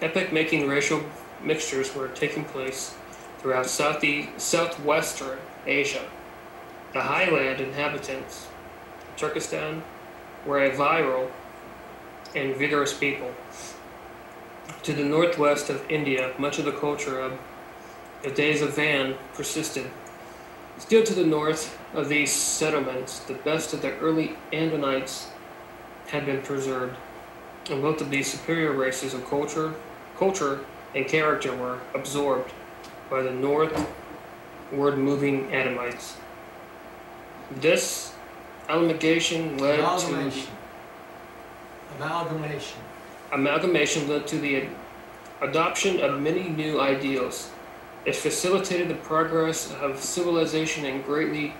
epoch-making racial mixtures were taking place throughout southwestern Asia. The highland inhabitants, Turkestan, were a virile and vigorous people. To the northwest of India, much of the culture of the days of Van persisted. Still to the north of these settlements, the best of the early Andonites had been preserved, and both of these superior races of culture and character were absorbed by the northward moving Adamites. This amalgamation led to the adoption of many new ideals. It facilitated the progress of civilization and greatly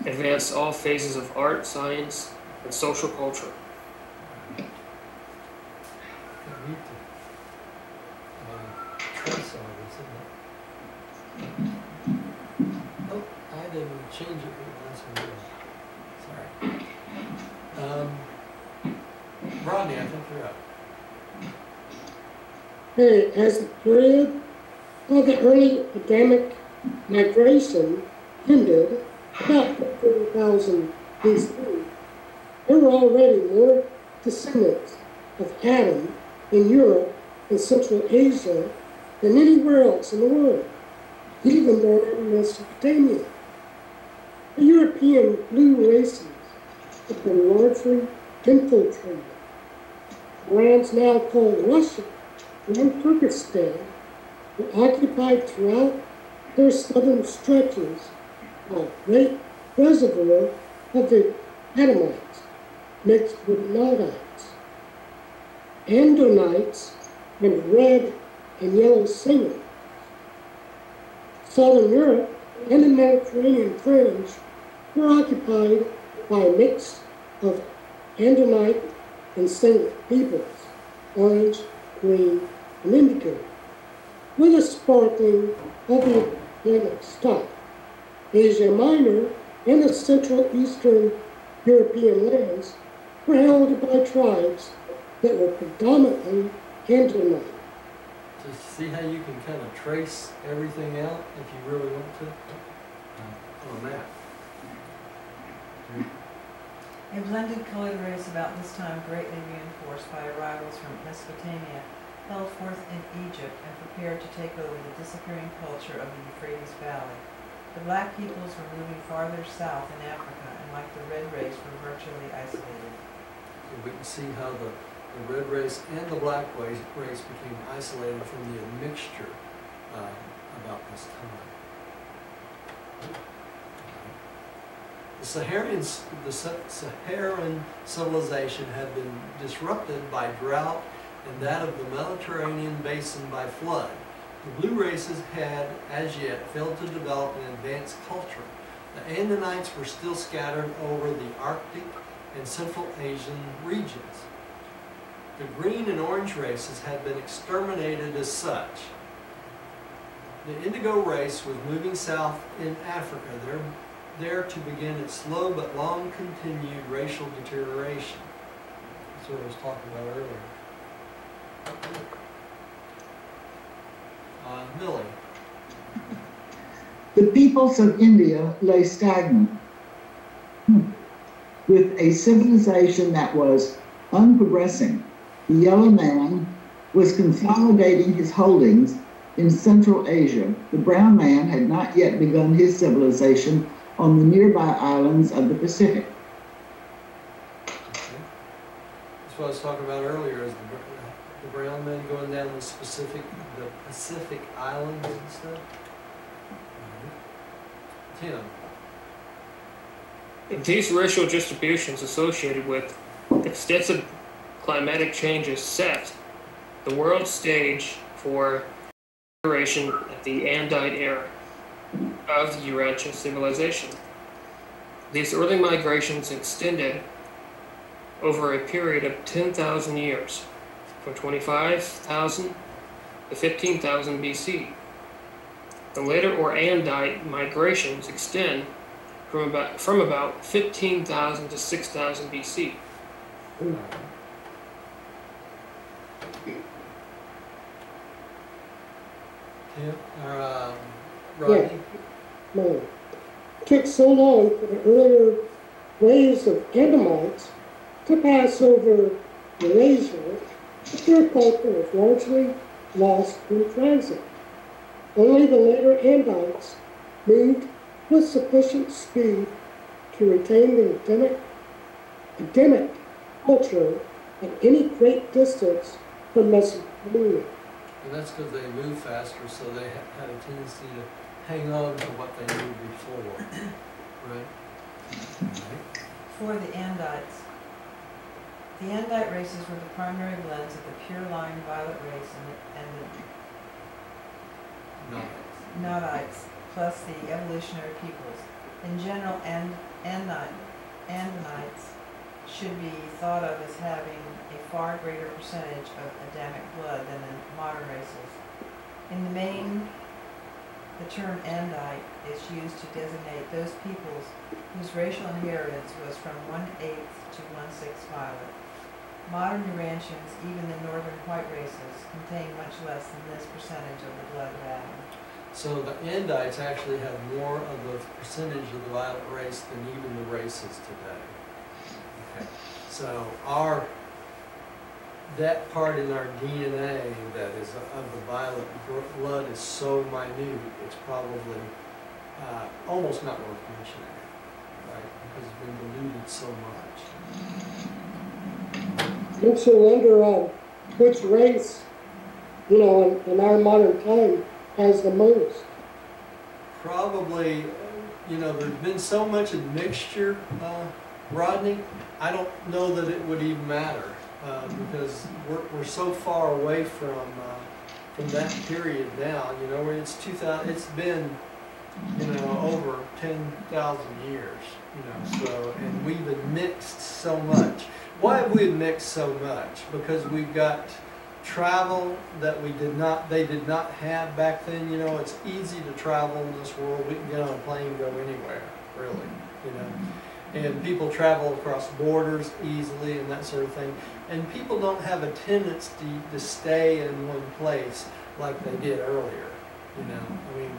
advanced all phases of art, science, and social culture. Oh, I didn't change it. Sorry. Rodney, I think you're up. Hey, as the period of the early Adamic migration ended about 15,000 BC, there were already more descendants of Adam in Europe and Central Asia than anywhere else in the world, even down in Mesopotamia. The European blue races have been largely infiltrated. Lands now called Russia and Turkestan were occupied throughout their southern stretches by a great reservoir of the Adamites mixed with Nodites, Andonites, and red and yellow Semites. Southern Europe and the Mediterranean fringe were occupied by a mix of Andonite and Semitic peoples, orange, green, and indigo, with a sparkling of the Atlantic stock. Asia Minor and the Central Eastern European lands were held by tribes that were predominantly Canaanite. To see how you can kind of trace everything out if you really want to on a map. A blended colored race about this time greatly reinforced by arrivals from Mesopotamia held forth in Egypt and prepared to take over the disappearing culture of the Euphrates Valley. The black peoples were moving farther south in Africa and like the red race were virtually isolated. So we can see how the red race and the black race became isolated from the admixture about this time. The Saharan civilization had been disrupted by drought and that of the Mediterranean basin by flood. The blue races had, as yet, failed to develop an advanced culture. The Andinites were still scattered over the Arctic and Central Asian regions. The green and orange races had been exterminated as such. The indigo race was moving south in Africa, there to begin its slow but long continued racial deterioration. That's what I was talking about earlier. Millie. The peoples of India lay stagnant, with a civilization that was unprogressing. The yellow man was consolidating his holdings in Central Asia. The brown man had not yet begun his civilization on the nearby islands of the Pacific. Okay. That's what I was talking about earlier, is the brown men going down the Pacific islands and stuff. Tim. These racial distributions associated with extensive climatic changes set the world stage for exploration at the Andite era of the Eurasian civilization. These early migrations extended over a period of 10,000 years, from 25,000 to 15,000 BC. The later or Andite migrations extend from about 15,000 to 6,000 BC. Tim, Rodney? No. It took so long for the earlier waves of Edomites to pass over Eurasia that their culture was largely lost in transit. Only the later Andites moved with sufficient speed to retain the Adamic culture at any great distance from Mesopotamia. And that's because they move faster, so they had a tendency to hang on to what they knew before, right? For the Andites, the Andite races were the primary blends of the pure line violet race and the Nodites, plus the evolutionary peoples. In general, Andinites should be thought of as having a far greater percentage of Adamic blood than the modern races. In the main, the term Andite is used to designate those peoples whose racial inheritance was from 1/8 to 1/6 violet. Modern Eurasians, even the northern white races, contain much less than this percentage of the blood of Adam. So the Andites actually have more of the percentage of the violet race than even the races today. Okay. So that part in our DNA that is of the violet blood is so minute, it's probably almost not worth mentioning, right? Because it's been diluted so much. Makes you wonder which race, in our modern time has the most. Probably, there's been so much admixture, Rodney, I don't know that it would even matter because we're so far away from that period now. It's 2000. It's been over 10,000 years. So and we've mixed so much. Why have we mixed so much? Because we've got travel that they did not have back then. It's easy to travel in this world. We can get on a plane and go anywhere, really. and people travel across borders easily and that sort of thing. And people don't have a tendency to stay in one place like they did earlier. You know, I mean,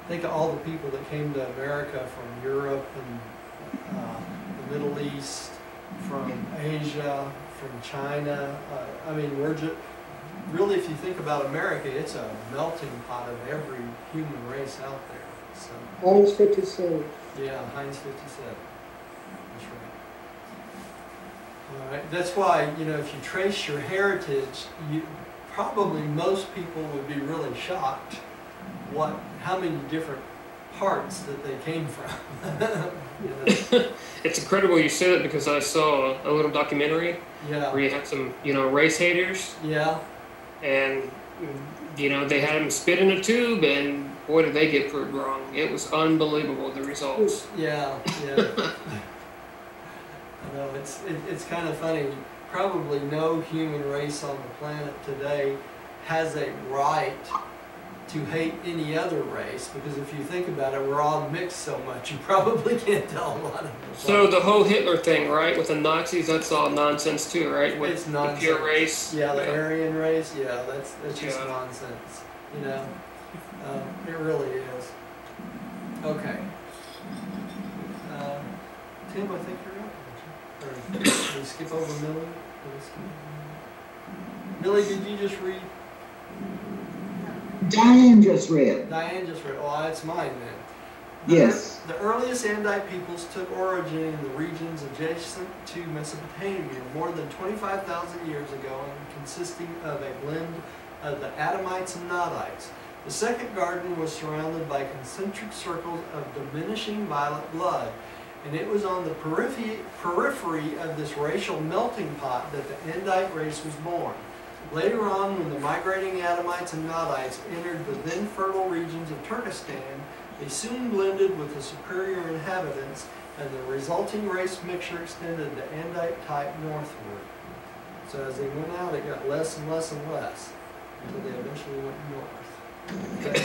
think of all the people that came to America from Europe and the Middle East, from Asia, from China. I mean, we're just really, if you think about America, it's a melting pot of every human race out there. So. Heinz 57. Yeah, Heinz 57. That's right. All right. That's why, you know, if you trace your heritage, probably most people would be really shocked how many different parts that they came from. You know? It's incredible you say that because I saw a little documentary where you had some, you know, race haters. Yeah. And, you know, they had them spit in a tube, and boy, did they get proved wrong. It was unbelievable, the results. Yeah, yeah. I know, it's kind of funny. Probably no human race on the planet today has a right to hate any other race, because if you think about it, we're all mixed so much, you probably can't tell a lot of them. So the whole Hitler thing, right, with the Nazis, that's all nonsense too, right? With it's nonsense. The pure race. Yeah, the Aryan race, yeah, that's just nonsense, you know? It really is. Okay. Tim, I think you're up, aren't you? Or did we skip over Millie? Millie, did you just read? Diane just read. Diane just read. Oh, that's mine then. Yes. The earliest Andite peoples took origin in the regions adjacent to Mesopotamia more than 25,000 years ago, and consisting of a blend of the Adamites and Nadites. The second garden was surrounded by concentric circles of diminishing violet blood, and it was on the periphery of this racial melting pot that the Andite race was born. Later on, when the migrating Adamites and Nadites entered the then fertile regions of Turkestan, they soon blended with the superior inhabitants, and the resulting race mixture extended the Andite type northward. So as they went out, it got less and less and less, until they eventually went north. Okay.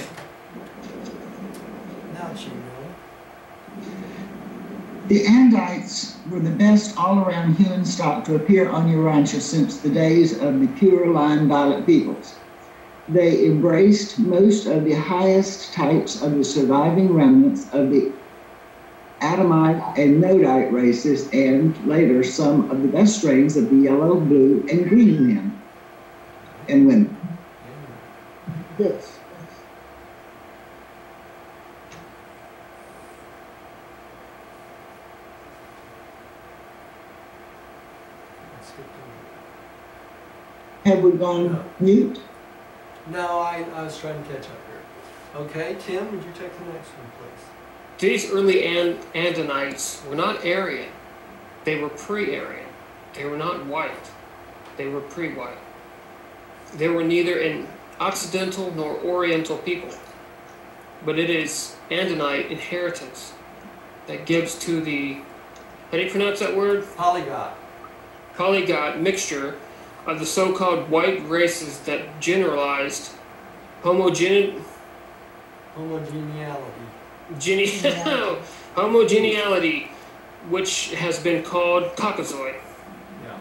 Now that you know. The Andites were the best all-around human stock to appear on Urantia since the days of the pure line violet peoples. They embraced most of the highest types of the surviving remnants of the Adamite and Nodite races, and later some of the best strains of the yellow, blue, and green men and women. Yes. Have we gone mute? No, I was trying to catch up here. Okay, Tim, would you take the next one, please? These early Andanites were not Aryan. They were pre-Aryan. They were not white. They were pre-white. They were neither an Occidental nor Oriental people. But it is Andanite inheritance that gives to the, how do you pronounce that word? Polygot. Polygot mixture of the so-called white races that generalized homogeneity, which has been called Caucasoid. Yeah,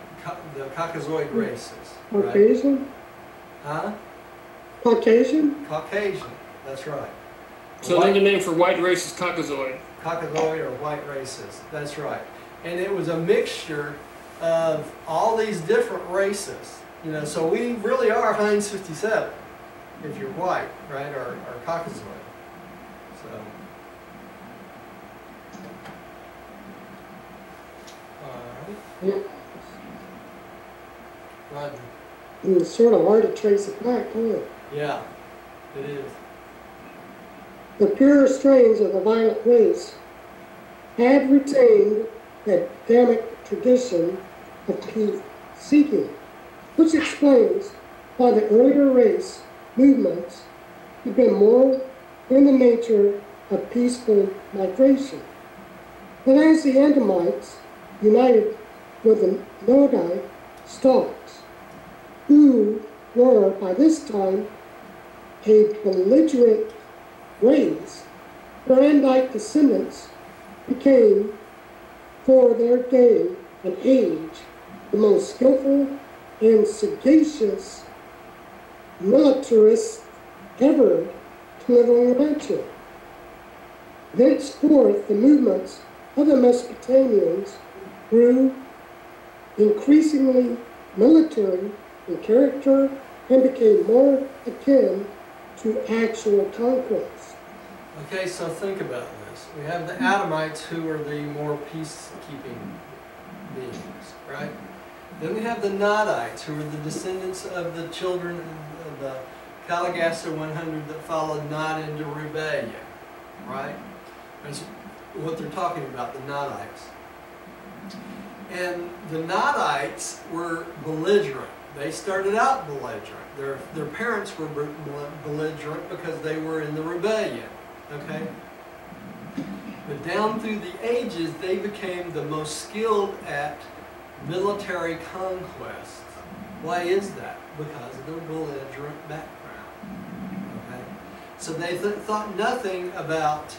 the Caucasoid races. Caucasian? Right? Huh? Caucasian? Caucasian, that's right. So then the name for white race is Caucasoid. Caucasoid or white races, that's right. And it was a mixture of all these different races, you know, so we really are Heinz 57 if you're white, right, or Caucasoid. So, all right. Yeah. Rodney. It's sort of hard to trace it back, isn't it? Yeah, it is. The purer strains of the violet race had retained the Adamic tradition of peace seeking, which explains why the earlier race movements have been more in the nature of peaceful migration. But as the Andamites united with the Nodite stocks, who were by this time a belligerent race, their Andite descendants became for their day and age, the most skillful and sagacious militarists ever to live on the lecture. Thenceforth, the movements of the Mesopotamians grew increasingly military in character and became more akin to actual conquest. Okay, so think about this. We have the Adamites, who are the more peacekeeping beings, right? Then we have the Nodites, who are the descendants of the children of the Caligaster 100 that followed Nod into rebellion, right? That's what they're talking about, the Nodites. And the Nodites were belligerent. They started out belligerent. Their parents were belligerent because they were in the rebellion, okay? But down through the ages, they became the most skilled at military conquest. Why is that? Because of their belligerent background, okay? So they thought nothing about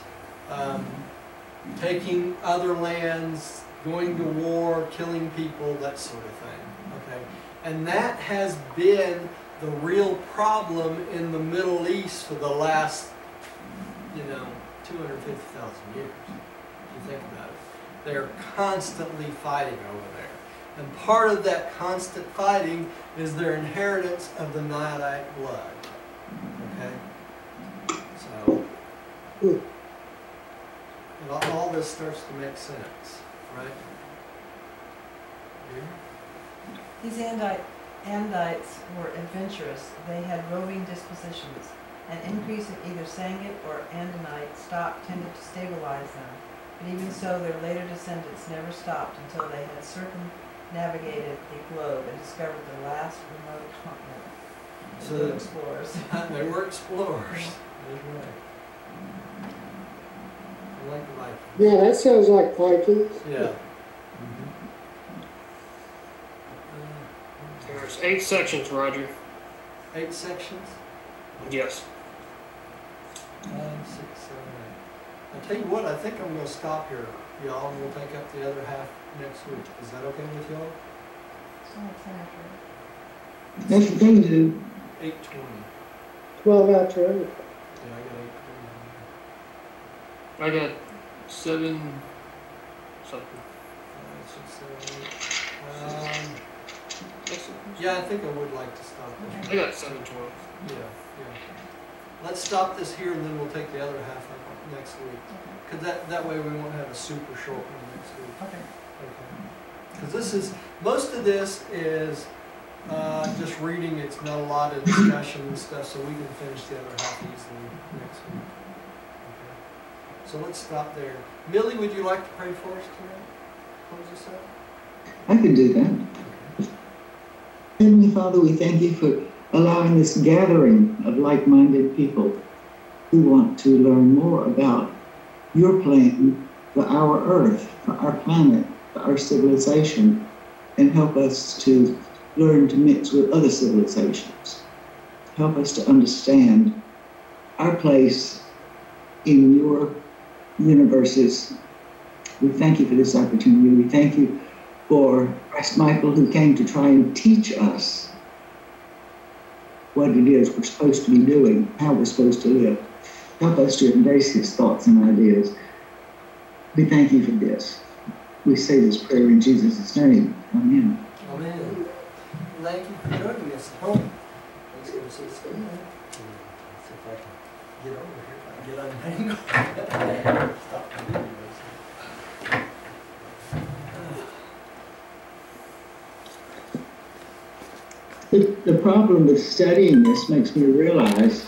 taking other lands, going to war, killing people, that sort of thing, okay? And that has been the real problem in the Middle East for the last, 250,000 years, if you think about it. They're constantly fighting over there. And part of that constant fighting is their inheritance of the Nodite blood, okay? So, and all this starts to make sense, right? Yeah. These Andites were adventurous. They had roving dispositions. An increase in either Sangit or Andinite stock tended to stabilize them, but even so, their later descendants never stopped until they had circumnavigated the globe and discovered the last remote continent. So They were explorers. They were explorers. That's right. I like the Vikings. Yeah, that sounds like Vikings. Yeah. There's 8 sections, Roger. 8 sections? Yes. 5, 6, 7, 8. I'll tell you what, I think I'm going to stop here, y'all, and we'll take up the other half next week. Is that okay with y'all? So what's after? That's the thing to do. 8:20. 12 after 8. Yeah, I got 8:20. I got 7 something. 5, 6, 7, 8. Yeah, I think I would like to stop this. I got 7:12. Yeah. Let's stop this here, and then we'll take the other half up next week. Because that way we won't have a super short one next week. Okay. Because most of this is just reading. It's not a lot of discussion and stuff, so we can finish the other half easily next week. Okay. So let's stop there. Millie, would you like to pray for us tonight? Close us up. I can do that. Heavenly Father, we thank you for allowing this gathering of like-minded people who want to learn more about your plan for our earth, for our planet, for our civilization, and help us to learn to mix with other civilizations. Help us to understand our place in your universes. We thank you for this opportunity. We thank you for Christ Michael, who came to try and teach us what it is we're supposed to be doing, how we're supposed to live. Help us to embrace his thoughts and ideas. We thank you for this. We say this prayer in Jesus' name. Amen. Amen. Thank you for joining us at home. Let's go see something. See if I can get over here. If I can get untangled. Stop the videos. The problem with studying this makes me realize